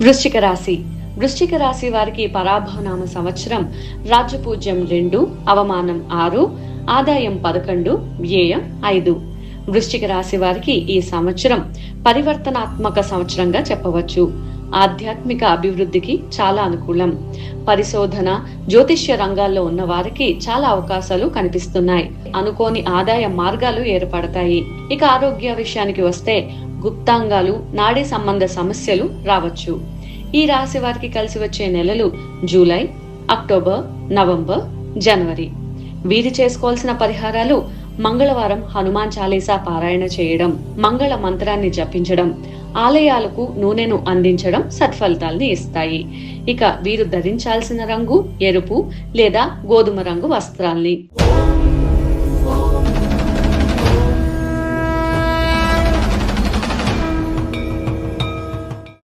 వృశ్చిక రాశి. వృశ్చిక రాశి వారికి పరాభవనామ సంవత్సరం. రాజ్యపూజ్యం 2, అవమానం 6, ఆదాయం 11, వ్యయం 5. వృశ్చిక రాశి వారికి ఈ సంవత్సరం పరివర్తనాత్మక సంవత్సరంగా చెప్పవచ్చు. ఆధ్యాత్మిక అభివృద్ధికి చాలా అనుకూలం. పరిశోధన, జ్యోతిష్య రంగాల్లో ఉన్న వారికి చాలా అవకాశాలు కనిపిస్తున్నాయి. అనుకోని ఆదాయ మార్గాలు ఏర్పడతాయి. ఇక ఆరోగ్య విషయానికి వస్తే గుప్తాంగాలు, నాడీ సంబంధ సమస్యలు రావచ్చు. ఈ రాశి వారికి కలిసి వచ్చే నెలలు జూలై, అక్టోబర్, నవంబర్, జనవరి. వీరు చేసుకోవాల్సిన పరిహారాలు: మంగళవారం హనుమాన్ చాలీసా పారాయణ చేయడం, మంగళ మంత్రాన్ని జపించడం, ఆలయాలకు నూనెను అందించడం సత్ఫలితాల్ని ఇస్తాయి. ఇక వీరు ధరించాల్సిన రంగు ఎరుపు లేదా గోధుమ రంగు వస్త్రాల్ని.